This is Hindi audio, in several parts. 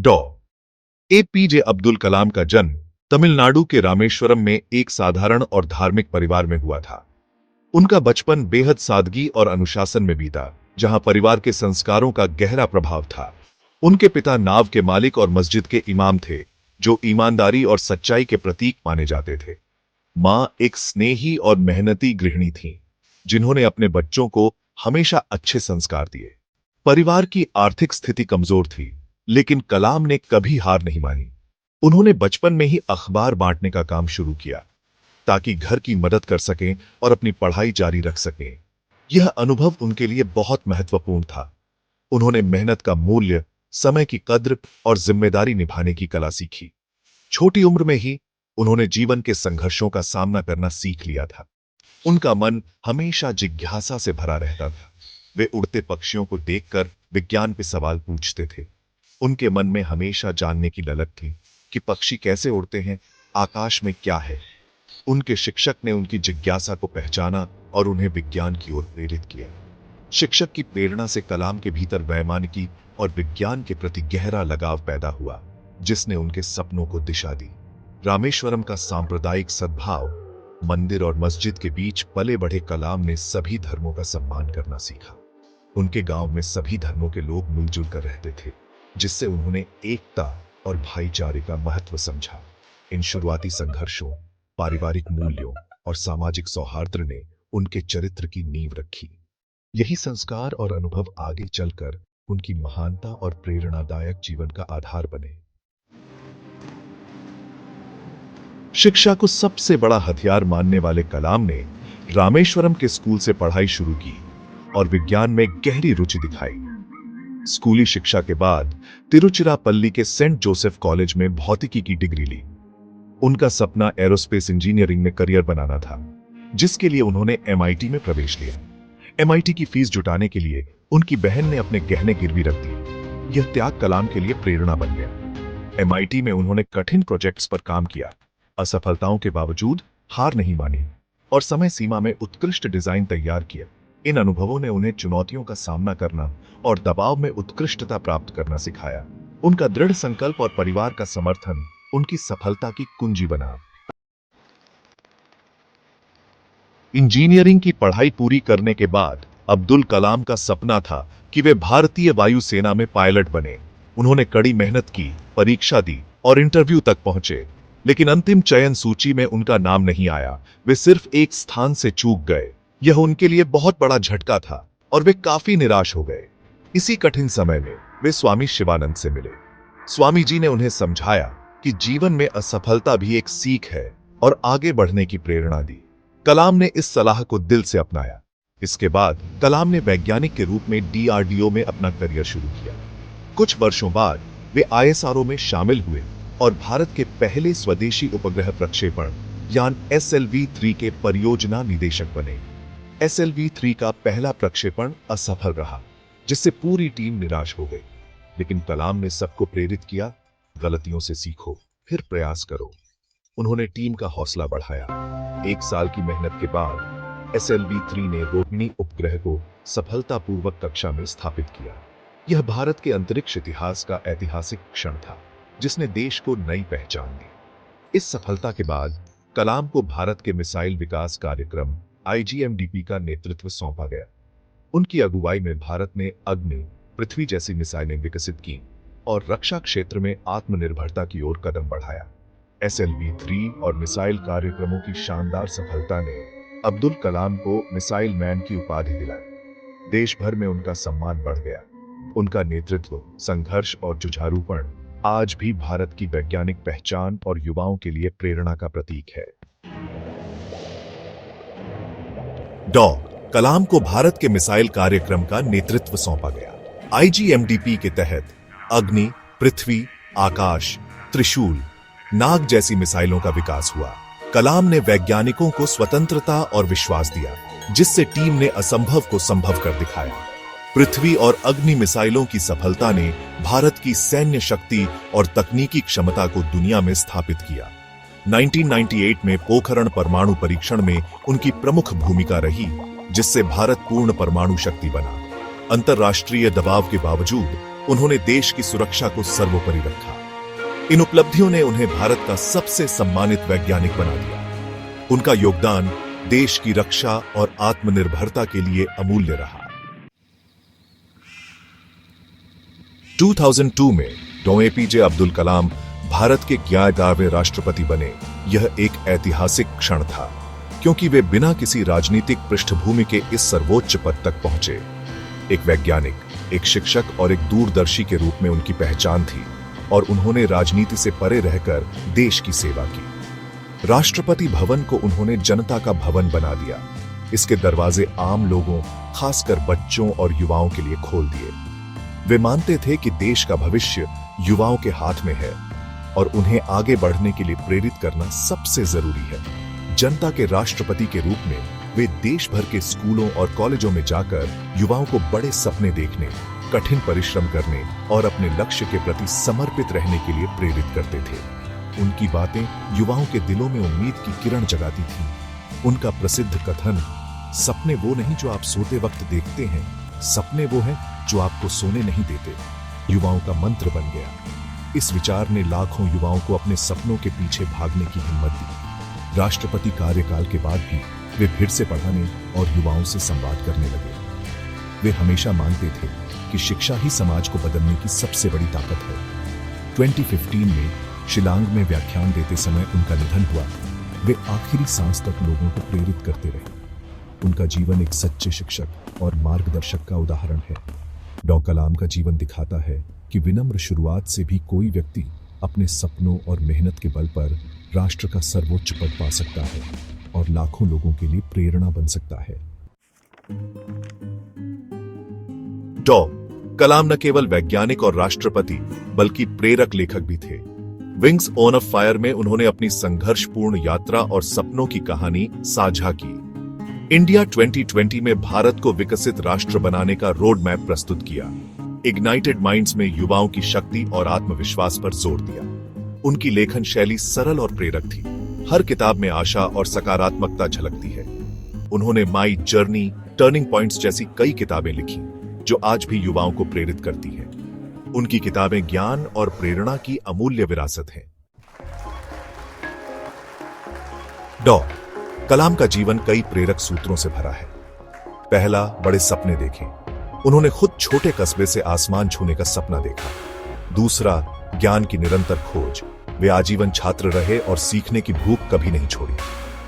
डॉ. एपीजे अब्दुल कलाम का जन्म तमिलनाडु के रामेश्वरम में एक साधारण और धार्मिक परिवार में हुआ था। उनका बचपन बेहद सादगी और अनुशासन में बीता, जहां परिवार के संस्कारों का गहरा प्रभाव था। उनके पिता नाव के मालिक और मस्जिद के इमाम थे, जो ईमानदारी और सच्चाई के प्रतीक माने जाते थे। मां एक स्नेही और मेहनती गृहिणी थीं, जिन्होंने अपने बच्चों को हमेशा अच्छे संस्कार दिए। परिवार की आर्थिक स्थिति कमजोर थी, लेकिन कलाम ने कभी हार नहीं मानी। उन्होंने बचपन में ही अखबार बांटने का काम शुरू किया, ताकि घर की मदद कर सकें और अपनी पढ़ाई जारी रख सकें। यह अनुभव उनके लिए बहुत महत्वपूर्ण था। उन्होंने मेहनत का मूल्य, समय की कद्र और जिम्मेदारी निभाने की कला सीखी। छोटी उम्र में ही उन्होंने जीवन के संघर्षों का सामना करना सीख लिया था। उनका मन हमेशा जिज्ञासा से भरा रहता था। वे उड़ते पक्षियों को देखकर विज्ञान पे सवाल पूछते थे। उनके मन में हमेशा जानने की ललक थी कि पक्षी कैसे उड़ते हैं, आकाश में क्या है। उनके शिक्षक ने उनकी जिज्ञासा को पहचाना और उन्हें विज्ञान की ओर प्रेरित किया। शिक्षक की प्रेरणा से कलाम के भीतर वैमानिकी और विज्ञान के प्रति गहरा लगाव पैदा हुआ, जिसने उनके सपनों को दिशा दी। रामेश्वरम का सांप्रदायिक सद्भाव, मंदिर और मस्जिद के बीच पले बढ़े कलाम ने सभी धर्मों का सम्मान करना सीखा। उनके गांव में सभी धर्मों के लोग मिलजुल कर रहते थे, जिससे उन्होंने एकता और भाईचारे का महत्व समझा। इन शुरुआती संघर्षों, पारिवारिक मूल्यों और सामाजिक सौहार्द ने उनके चरित्र की नींव रखी। यही संस्कार और अनुभव आगे चलकर उनकी महानता और प्रेरणादायक जीवन का आधार बने। शिक्षा को सबसे बड़ा हथियार मानने वाले कलाम ने रामेश्वरम के स्कूल से पढ़ाई शुरू की और विज्ञान में गहरी रुचि दिखाई। स्कूली शिक्षा के बाद तिरुचिरापल्ली के सेंट जोसेफ कॉलेज में भौतिकी की डिग्री ली। उनका सपना एरोस्पेस इंजीनियरिंग में करियर बनाना था, जिसके लिए उन्होंने एमआईटी में प्रवेश लिया। एमआईटी की फीस जुटाने के लिए उनकी बहन ने अपने गहने गिरवी रख दिए। यह त्याग कलाम के लिए प्रेरणा बन गया। एमआईटी में उन्होंने कठिन प्रोजेक्ट्स पर काम किया, असफलताओं के बावजूद हार नहीं मानी और समय सीमा में उत्कृष्ट डिजाइन तैयार किया। इन अनुभवों ने उन्हें चुनौतियों का सामना करना और दबाव में उत्कृष्टता प्राप्त करना सिखाया। उनका दृढ़ संकल्प और परिवार का समर्थन उनकी सफलता की कुंजी बना। इंजीनियरिंग की पढ़ाई पूरी करने के बाद अब्दुल कलाम का सपना था कि वे भारतीय वायुसेना में पायलट बने। उन्होंने कड़ी मेहनत की, परीक्षा दी और इंटरव्यू तक पहुंचे, लेकिन अंतिम चयन सूची में उनका नाम नहीं आया। वे सिर्फ एक स्थान से चूक गए। यह उनके लिए बहुत बड़ा झटका था और वे काफी निराश हो गए। इसी कठिन समय में वे स्वामी शिवानंद से मिले। स्वामी जी ने उन्हें समझाया कि जीवन में असफलता भी एक सीख है और आगे बढ़ने की प्रेरणा दी। कलाम ने इस सलाह को दिल से अपनाया। इसके बाद कलाम ने वैज्ञानिक के रूप में डीआरडीओ में अपना करियर शुरू किया। कुछ वर्षों बाद वे आईएसआरओ में शामिल हुए और भारत के पहले स्वदेशी उपग्रह प्रक्षेपण यान SLV-3 के परियोजना निदेशक बने। SLV-3 का पहला प्रक्षेपण असफल रहा, जिससे पूरी टीम निराश हो गई। लेकिन कलाम ने सबको प्रेरित किया, गलतियों से सीखो, फिर प्रयास करो। उन्होंने टीम का हौसला बढ़ाया। 1 साल की मेहनत के बाद SLV-3 ने रोहिणी उपग्रह को सफलतापूर्वक कक्षा में स्थापित किया। यह भारत के अंतरिक्ष इतिहास का ऐतिहासिक क्षण था, जिसने देश को नई पहचान दी। इस सफलता के बाद कलाम को भारत के मिसाइल विकास कार्यक्रम IGMDP का नेतृत्व सौंपा गया। उनकी अगुवाई में भारत ने अग्नि, पृथ्वी जैसी मिसाइलें विकसित की और रक्षा क्षेत्र में आत्मनिर्भरता की ओर कदम बढ़ाया। SLV-3 और मिसाइल कार्यक्रमों की शानदार सफलता ने अब्दुल कलाम को मिसाइल मैन की उपाधि दिलाई। देश भर में उनका सम्मान बढ़ गया। उनका नेतृत्व, संघर्ष और जुझारूपण आज भी भारत की वैज्ञानिक पहचान और युवाओं के लिए प्रेरणा का प्रतीक है। डॉ. कलाम को भारत के मिसाइल कार्यक्रम का नेतृत्व सौंपा गया। IGMDP के तहत अग्नि, पृथ्वी, आकाश, त्रिशूल, नाग जैसी मिसाइलों का विकास हुआ। कलाम ने वैज्ञानिकों को स्वतंत्रता और विश्वास दिया, जिससे टीम ने असंभव को संभव कर दिखाया। पृथ्वी और अग्नि मिसाइलों की सफलता ने भारत की सैन्य शक्ति और तकनीकी क्षमता को दुनिया में स्थापित किया। 1998 में पोखरण परमाणु परीक्षण में उनकी प्रमुख भूमिका रही, जिससे भारत पूर्ण परमाणु शक्ति बना। अंतर्राष्ट्रीय दबाव के बावजूद उन्होंने देश की सुरक्षा को सर्वोपरि रखा। इन उपलब्धियों ने उन्हें भारत का सबसे सम्मानित वैज्ञानिक बना दिया। उनका योगदान देश की रक्षा और आत्मनिर्भरता के लिए अमूल्य रहा। 2002 में डॉ. एपीजे अब्दुल कलाम भारत के 11वें राष्ट्रपति बने। यह एक ऐतिहासिक क्षण था, क्योंकि वे बिना किसी राजनीतिक पृष्ठभूमि के इस सर्वोच्च पद तक पहुंचे। एक वैज्ञानिक, एक शिक्षक और एक दूरदर्शी के रूप में उनकी पहचान थी, और उन्होंने राजनीति से परे रहकर देश की सेवा की। राष्ट्रपति भवन को उन्होंने जनता का भवन बना दिया। इसके दरवाजे आम लोगों, खासकर बच्चों और युवाओं के लिए खोल दिए। वे मानते थे कि देश का भविष्य युवाओं के हाथ में है और उन्हें आगे बढ़ने के लिए प्रेरित करना सबसे जरूरी है। जनता के राष्ट्रपति के रूप में वे देश भर के स्कूलों और कॉलेजों में जाकर युवाओं को बड़े सपने देखने, कठिन परिश्रम करने और अपने लक्ष्य के प्रति समर्पित रहने के लिए प्रेरित करते थे। उनकी बातें युवाओं के दिलों में उम्मीद की किरण जगाती थीं। उनका प्रसिद्ध कथन, सपने वो नहीं जो आप सोते वक्त देखते हैं, सपने वो हैं जो आपको सोने नहीं देते, युवाओं का मंत्र बन गया। इस विचार ने लाखों युवाओं को अपने सपनों के पीछे भागने की हिम्मत दी। राष्ट्रपति कार्यकाल के बाद भी वे फिर से पढ़ाने और युवाओं से संवाद करने लगे। वे हमेशा मानते थे कि शिक्षा ही समाज को बदलने की सबसे बड़ी ताकत है। 2015 में शिलांग में व्याख्यान देते समय उनका निधन हुआ। वे आखिरी सांस तक लोगों को प्रेरित करते रहे। उनका जीवन एक सच्चे शिक्षक और मार्गदर्शक का उदाहरण है। डॉ. कलाम का जीवन दिखाता है कि विनम्र शुरुआत से भी कोई व्यक्ति अपने सपनों और मेहनत के बल पर राष्ट्र का सर्वोच्च पद पा सकता है और लाखों लोगों के लिए प्रेरणा बन सकता है। डॉ. कलाम न केवल वैज्ञानिक और राष्ट्रपति बल्कि प्रेरक लेखक भी थे। विंग्स ऑन अ फायर में उन्होंने अपनी संघर्षपूर्ण यात्रा और सपनों की कहानी साझा की। इंडिया 2020 में भारत को विकसित राष्ट्र बनाने का रोड मैप प्रस्तुत किया। इग्नाइटेड माइंड्स में युवाओं की शक्ति और आत्मविश्वास पर जोर दिया। उनकी लेखन शैली सरल और प्रेरक थी। हर किताब में आशा और सकारात्मकता झलकती है। उन्होंने माई जर्नी, टर्निंग पॉइंट्स जैसी कई किताबें लिखी जो आज भी युवाओं को प्रेरित करती हैं। उनकी किताबें ज्ञान और प्रेरणा की अमूल्य विरासत हैं। डॉ. कलाम का जीवन कई प्रेरक सूत्रों से भरा है। पहला, बड़े सपने देखें। उन्होंने खुद छोटे कस्बे से आसमान छूने का सपना देखा। दूसरा, ज्ञान की निरंतर खोज। वे आजीवन छात्र रहे और सीखने की भूख कभी नहीं छोड़ी।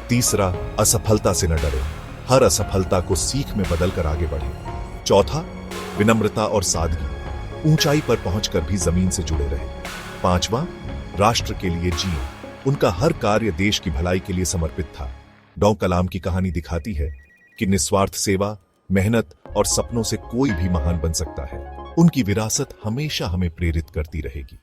तीसरा, असफलता से न डरे, हर असफलता को सीख में बदलकर आगे बढ़े। चौथा, विनम्रता और सादगी, ऊंचाई पर पहुंचकर भी जमीन से जुड़े रहे। पांचवा, राष्ट्र के लिए जिए। उनका हर कार्य देश की भलाई के लिए समर्पित था। डॉ. कलाम की कहानी दिखाती है कि निस्वार्थ सेवा, मेहनत और सपनों से कोई भी महान बन सकता है। उनकी विरासत हमेशा हमें प्रेरित करती रहेगी।